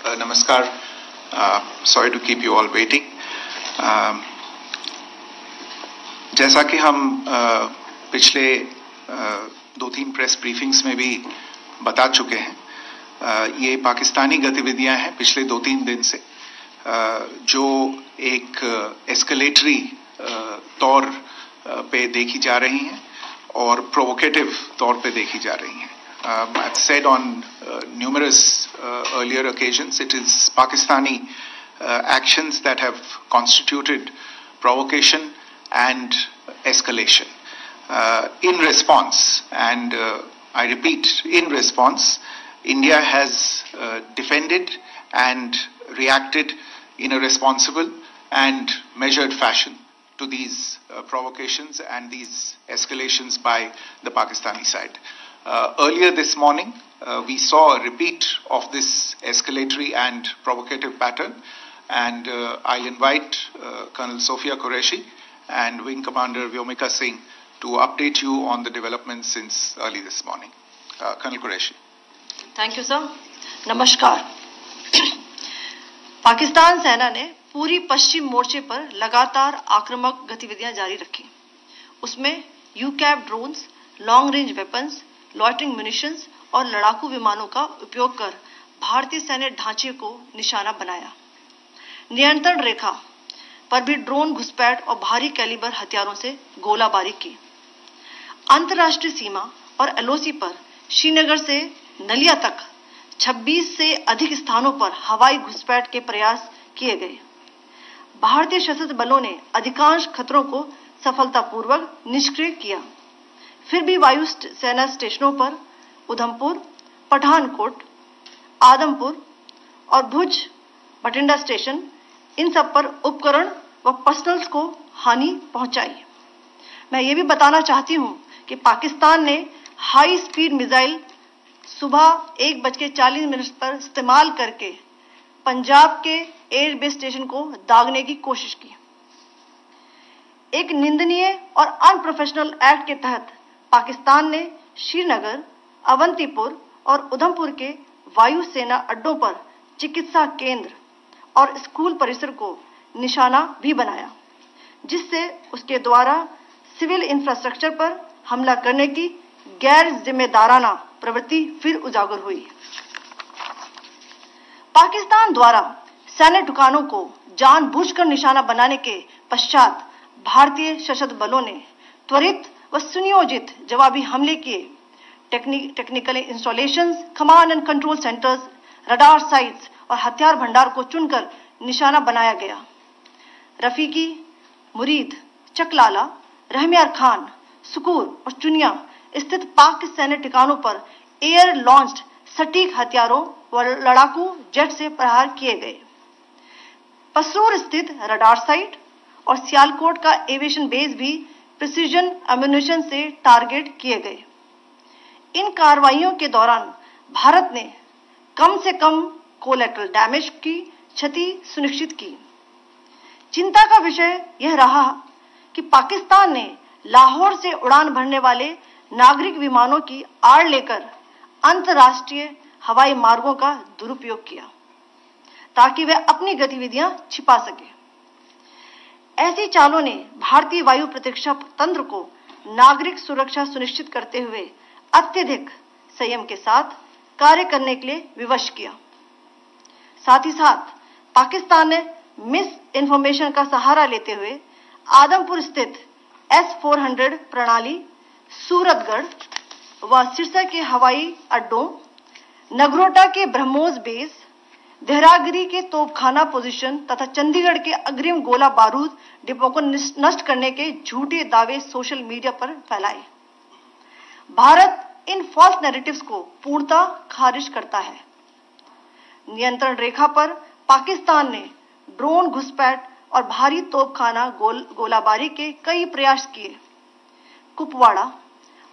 Namaskar. Sorry to keep you all waiting. जैसा कि हम पिछले 2-3 प्रेस ब्रीफिंग्स में भी बता चुके हैं, ये पाकिस्तानी गतिविधियां हैं पिछले 2-3 दिन से, जो एक एस्केलेटरी तौर पे देखी जा रही हैं और प्रोवोकेटिव तौर पे देखी जा रही हैं. I've said on numerous earlier occasions, it is Pakistani actions that have constituted provocation and escalation. In response, and I repeat, in response, India has defended and reacted in a responsible and measured fashion to these provocations and these escalations by the Pakistani side. Earlier this morning, we saw a repeat of this escalatory and provocative pattern, and I'll invite Colonel Sophia Qureshi and Wing Commander Vyomika Singh to update you on the developments since early this morning. Colonel Qureshi. Thank you, sir. नमस्कार. पाकिस्तान सेना ने पूरी पश्चिम मोर्चे पर लगातार आक्रामक गतिविधियां जारी रखी. उसमें यूकैप drones, long range weapons, loitering munitions और लड़ाकू विमानों का उपयोग कर भारतीय सैन्य ढांचे को निशाना बनाया. नियंत्रण रेखा पर भी ड्रोन घुसपैठ और भारी कैलिबर हथियारों से गोलाबारी की. अंतर्राष्ट्रीय सीमा और एलओसी पर श्रीनगर से नलिया तक 26 से अधिक स्थानों पर हवाई घुसपैठ के प्रयास किए गए. भारतीय सशस्त्र बलों ने अधिकांश खतरों को सफलतापूर्वक निष्क्रिय किया. फिर भी वायु सेना स्टेशनों पर उधमपुर, पठानकोट, आदमपुर और भुज बठिंडा स्टेशन, इन सब पर उपकरण व पर्सनल्स को हानि पहुंचाई. मैं ये भी बताना चाहती हूं कि पाकिस्तान ने हाई स्पीड मिसाइल सुबह 1:40 पर इस्तेमाल करके पंजाब के एयरबेस स्टेशन को दागने की कोशिश की. एक निंदनीय और अनप्रोफेशनल एक्ट के तहत पाकिस्तान ने श्रीनगर, अवंतीपुर और उधमपुर के वायु सेना अड्डों पर चिकित्सा केंद्र और स्कूल परिसर को निशाना भी बनाया, जिससे उसके द्वारा सिविल इंफ्रास्ट्रक्चर पर हमला करने की गैर जिम्मेदाराना प्रवृत्ति फिर उजागर हुई. पाकिस्तान द्वारा सैन्य ठिकानों को जानबूझकर निशाना बनाने के पश्चात भारतीय सशस्त्र बलों ने त्वरित व सुनियोजित जवाबी हमले किए. Technical installations, command and control centres, radar sites और हथियार भंडार को चुनकर निशाना बनाया गया. रफीकी, मुरीद, चकलाला, रहमियार खान, सुकूर और चुनिया स्थित पाक सैन्य ठिकानों पर एयर लॉन्च्ड सटीक हथियारों व लड़ाकू जेट से प्रहार किए गए. पसरूर स्थित रडार साइट और सियालकोट का एविएशन बेस भी प्रिसीजन एम्यूनिशन से टारगेट किए गए. इन कार्रवाइयों के दौरान भारत ने कम से कम कोलैटरल डैमेज की क्षति सुनिश्चित की. चिंता का विषय यह रहा कि पाकिस्तान ने लाहौर से उड़ान भरने वाले नागरिक विमानों की आड़ लेकर अंतर्राष्ट्रीय हवाई मार्गों का दुरुपयोग किया ताकि वह अपनी गतिविधियां छिपा सके. ऐसी चालों ने भारतीय वायु प्रतिरक्षा तंत्र को नागरिक सुरक्षा सुनिश्चित करते हुए अत्यधिक संयम के साथ कार्य करने के लिए विवश किया. साथ ही साथ पाकिस्तान ने मिस इन्फॉर्मेशन का सहारा लेते हुए आदमपुर स्थित S-400 प्रणाली, सूरतगढ़ व सिरसा के हवाई अड्डों, नगरोटा के ब्रह्मोस बेस, देहरागिरी के तोपखाना पोजीशन तथा चंडीगढ़ के अग्रिम गोला बारूद डिपो को नष्ट करने के झूठे दावे सोशल मीडिया पर फैलाए. भारत इन फॉल्स नैरेटिव्स को पूर्णतः खारिज करता है. नियंत्रण रेखा पर पाकिस्तान ने ड्रोन घुसपैठ और भारी तोपखाना गोलाबारी के कई प्रयास किए. कुपवाड़ा,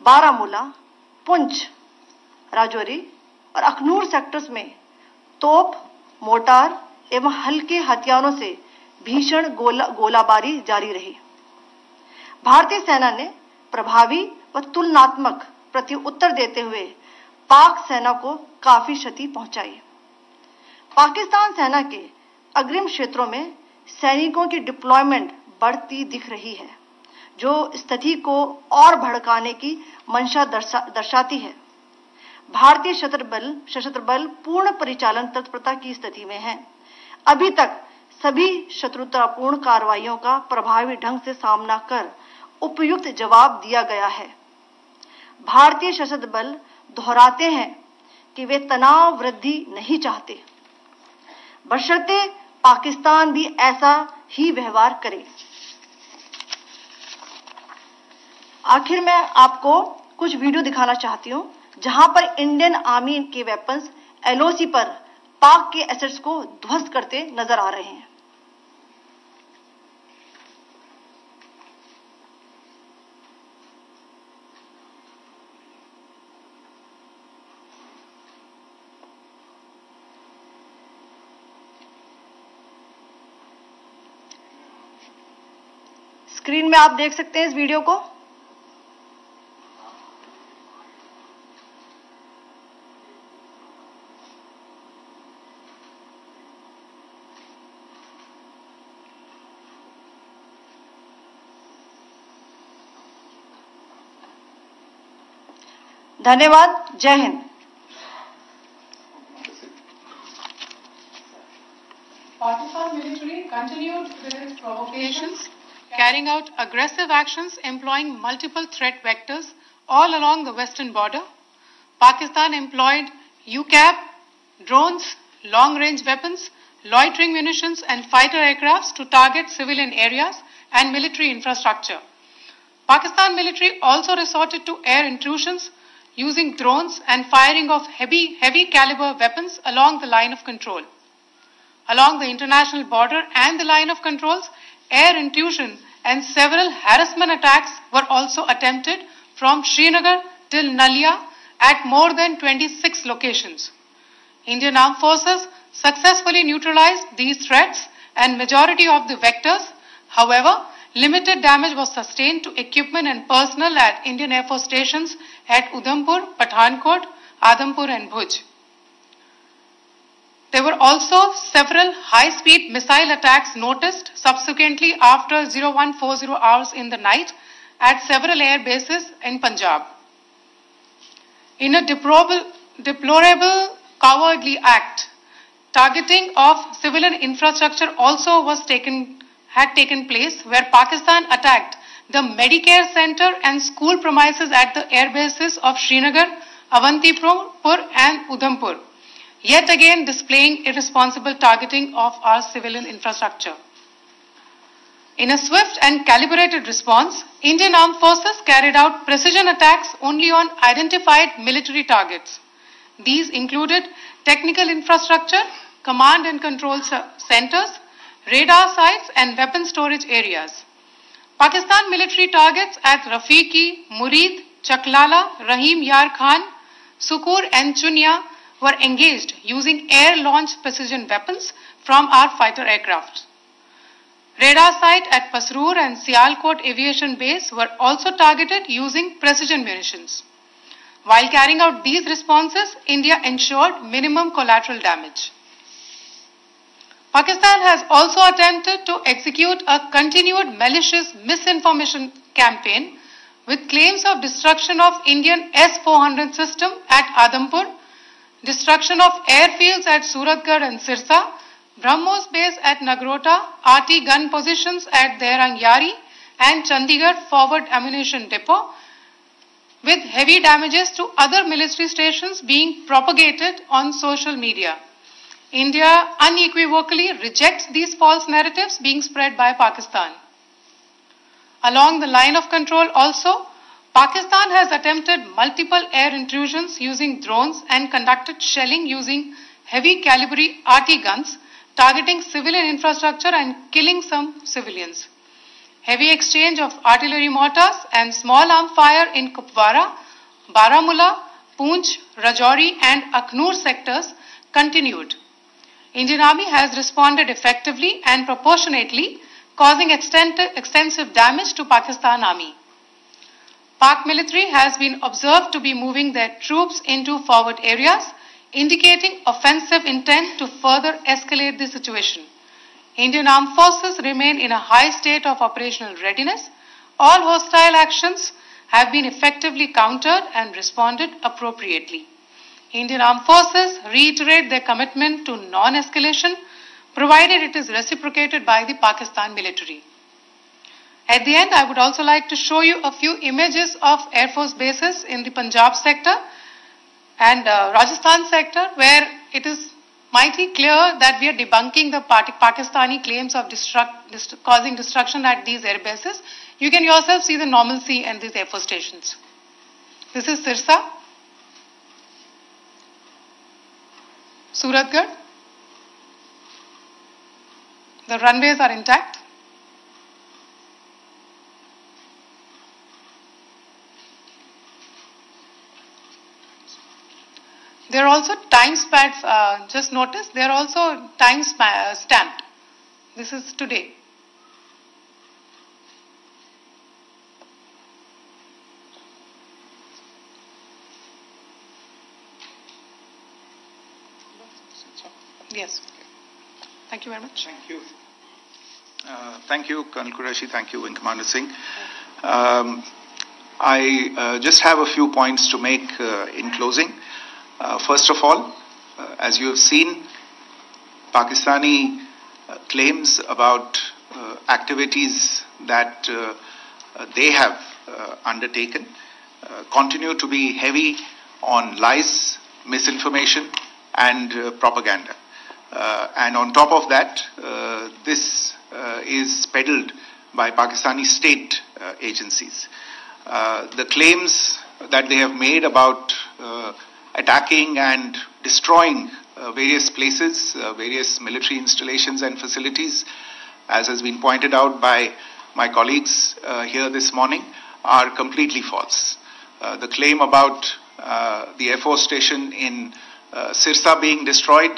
बारामूला, पुंछ, राजौरी और अखनूर सेक्टर्स में तोप, मोर्टार एवं हल्के हथियारों से भीषण गोलाबारी जारी रही. भारतीय सेना ने प्रभावी व तुलनात्मक प्रत्युत्तर देते हुए पाक सेना को काफी क्षति पहुंचाई. पाकिस्तान सेना के अग्रिम क्षेत्रों में सैनिकों की डिप्लॉयमेंट बढ़ती दिख रही है, जो स्थिति को और भड़काने की मंशा दर्शाती है। भारतीय सशस्त्र बल पूर्ण परिचालन तत्परता की स्थिति में है। अभी तक सभी शत्रुतापूर्ण कार्रवाइयों का प्रभावी ढंग से सामना कर उपयुक्त जवाब दिया गया है। भारतीय सशस्त्र बल दोहराते हैं कि वे तनाव वृद्धि नहीं चाहते, बशर्ते पाकिस्तान भी ऐसा ही व्यवहार करे। आखिर मैं आपको कुछ वीडियो दिखाना चाहती हूं, जहां पर इंडियन आर्मी के वेपन्स एलओसी पर पाक के एसेट्स को ध्वस्त करते नजर आ रहे हैं। स्क्रीन में आप देख सकते हैं इस वीडियो को। धन्यवाद। जय Hind. Pakistan military continued with its provocations, carrying out aggressive actions employing multiple threat vectors all along the western border. Pakistan employed UCAP, drones, long-range weapons, loitering munitions and fighter aircrafts to target civilian areas and military infrastructure. Pakistan military also resorted to air intrusions using drones and firing of heavy caliber weapons along the line of control. Along the international border and the line of controls, air intrusion and several harassment attacks were also attempted from Srinagar till Nalia at more than 26 locations. Indian Armed Forces successfully neutralized these threats and majority of the vectors. However, limited damage was sustained to equipment and personnel at Indian Air Force stations at Udhampur, Pathankot, Adampur and Bhuj. There were also several high-speed missile attacks noticed subsequently after 0140 hours in the night at several air bases in Punjab. In a deplorable cowardly act, targeting of civilian infrastructure also had taken place, where Pakistan attacked the Medicare Center and school premises at the air bases of Srinagar, Avantipur and Udhampur, yet again displaying irresponsible targeting of our civilian infrastructure. In a swift and calibrated response, Indian Armed Forces carried out precision attacks only on identified military targets. These included technical infrastructure, command and control centers, radar sites and weapon storage areas. Pakistan military targets at Rafiqi, Murid, Chaklala, Rahim Yar Khan, Sukur and Chunya were engaged using air-launched precision weapons from our fighter aircraft. Radar site at Pasroor and Sialkot Aviation Base were also targeted using precision munitions. While carrying out these responses, India ensured minimum collateral damage. Pakistan has also attempted to execute a continued malicious misinformation campaign with claims of destruction of Indian S-400 system at Adampur, destruction of airfields at Suratgarh and Sirsa, BrahMos base at Nagrota, RT gun positions at Derang Yari and Chandigarh forward ammunition depot, with heavy damages to other military stations being propagated on social media. India unequivocally rejects these false narratives being spread by Pakistan. Along the line of control also, Pakistan has attempted multiple air intrusions using drones and conducted shelling using heavy caliber RT guns, targeting civilian infrastructure and killing some civilians. Heavy exchange of artillery mortars and small arm fire in Kupwara, Baramulla, Poonch, Rajouri and Akhnur sectors continued. Indian Army has responded effectively and proportionately, causing extensive damage to Pakistan Army. Pak military has been observed to be moving their troops into forward areas, indicating offensive intent to further escalate the situation. Indian Armed Forces remain in a high state of operational readiness. All hostile actions have been effectively countered and responded appropriately. Indian Armed Forces reiterate their commitment to non-escalation, provided it is reciprocated by the Pakistan military. At the end, I would also like to show you a few images of Air Force bases in the Punjab sector and Rajasthan sector, where it is mighty clear that we are debunking the Pakistani claims of causing destruction at these air bases. You can yourself see the normalcy in these Air Force stations. This is Sirsa, Suratgarh. The runways are intact. There are also time stamps, just notice, they are also time stamped. This is today. Yes. Thank you very much. Thank you. Thank you, Colonel Qureshi. Thank you, Wing Commander Singh. I just have a few points to make in closing. First of all, as you have seen, Pakistani claims about activities that they have undertaken continue to be heavy on lies, misinformation, and propaganda. And on top of that, this is peddled by Pakistani state agencies. The claims that they have made about attacking and destroying various places, various military installations and facilities, as has been pointed out by my colleagues here this morning, are completely false. The claim about the Air Force station in Sirsa being destroyed,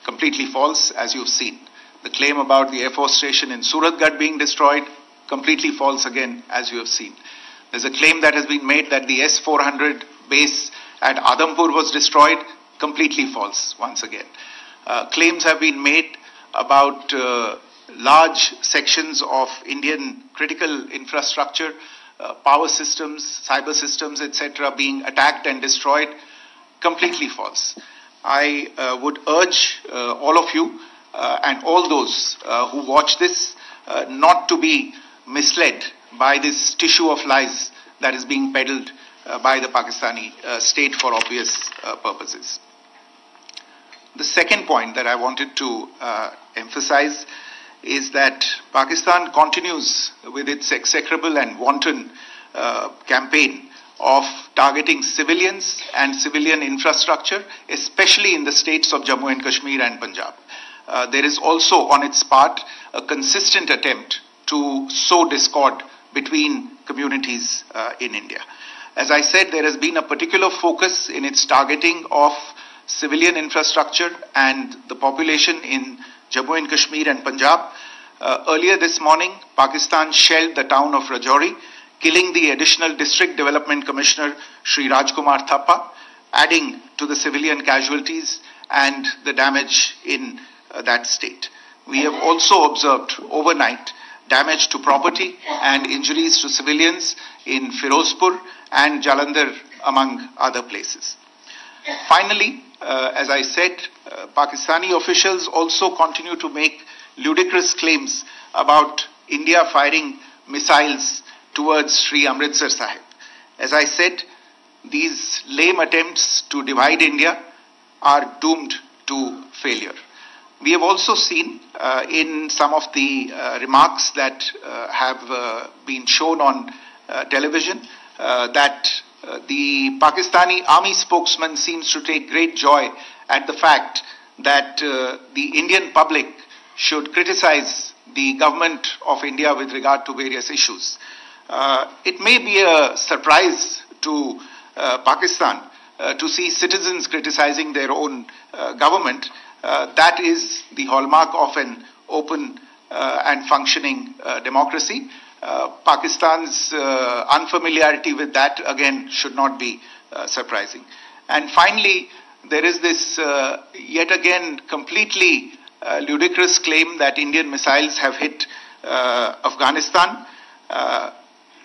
completely false, as you've seen. The claim about the Air Force station in Suratgarh being destroyed, completely false again, as you have seen. There's a claim that has been made that the S-400 base at Adampur was destroyed, completely false once again. Claims have been made about large sections of Indian critical infrastructure, power systems, cyber systems, etc. being attacked and destroyed, completely false. I would urge all of you and all those who watch this not to be misled by this tissue of lies that is being peddled by the Pakistani state for obvious purposes. The second point that I wanted to emphasize is that Pakistan continues with its execrable and wanton campaign of targeting civilians and civilian infrastructure, especially in the states of Jammu and Kashmir and Punjab. There is also on its part a consistent attempt to sow discord between communities in India. As I said, there has been a particular focus in its targeting of civilian infrastructure and the population in Jammu and Kashmir and Punjab. Earlier this morning, Pakistan shelled the town of Rajouri, killing the additional District Development Commissioner, Shri Rajkumar Thappa, adding to the civilian casualties and the damage in that state. We have also observed overnight damage to property and injuries to civilians in Firozpur and Jalandhar, among other places. Finally, as I said, Pakistani officials also continue to make ludicrous claims about India firing missiles towards Sri Amritsar Sahib. As I said, these lame attempts to divide India are doomed to failure. We have also seen in some of the remarks that have been shown on television that the Pakistani army spokesman seems to take great joy at the fact that the Indian public should criticize the government of India with regard to various issues. It may be a surprise to Pakistan to see citizens criticizing their own government. That is the hallmark of an open and functioning democracy. Pakistan's unfamiliarity with that, again, should not be surprising. And finally, there is this yet again completely ludicrous claim that Indian missiles have hit Afghanistan.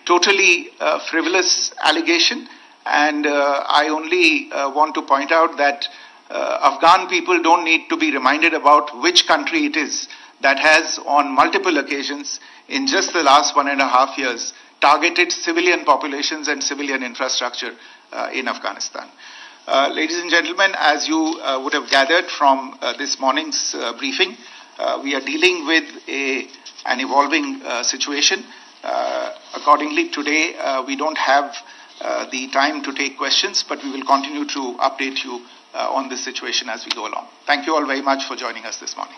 Totally frivolous allegation, and I only want to point out that Afghan people don't need to be reminded about which country it is that has on multiple occasions in just the last 1.5 years targeted civilian populations and civilian infrastructure in Afghanistan. Ladies and gentlemen, as you would have gathered from this morning's briefing, we are dealing with an evolving situation. Accordingly, today we don't have the time to take questions, but we will continue to update you on this situation as we go along. Thank you all very much for joining us this morning.